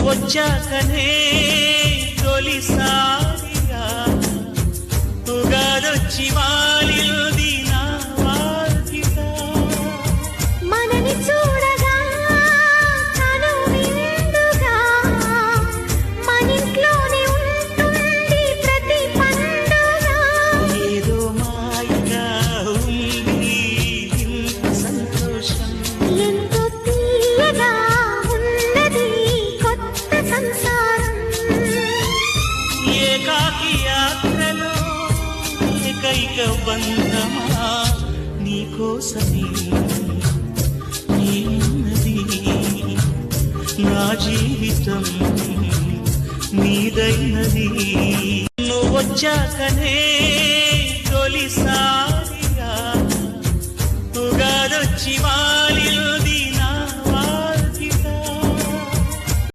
వచ్చాకనే తొలిసారిగా ఉగాదొచ్చి వాలింది నా వాకిట. మనని చూడగా తను విందుగా మనింట్లోనే ఉంటుంది ప్రతి పండుగ. ఏదో మాయగా ఉంది ఇంత సంతోషం, ఎంతో తీయగా ఉన్నది కొత్త సంసారం. ఏకాకి యాత్రలో ఏకైక బంధమా నీకోసమే నీన్నది నా జీవితం నీదైనది. నువ్వు వచ్చాకనే తొలిసారిగా ఉగాదొచ్చి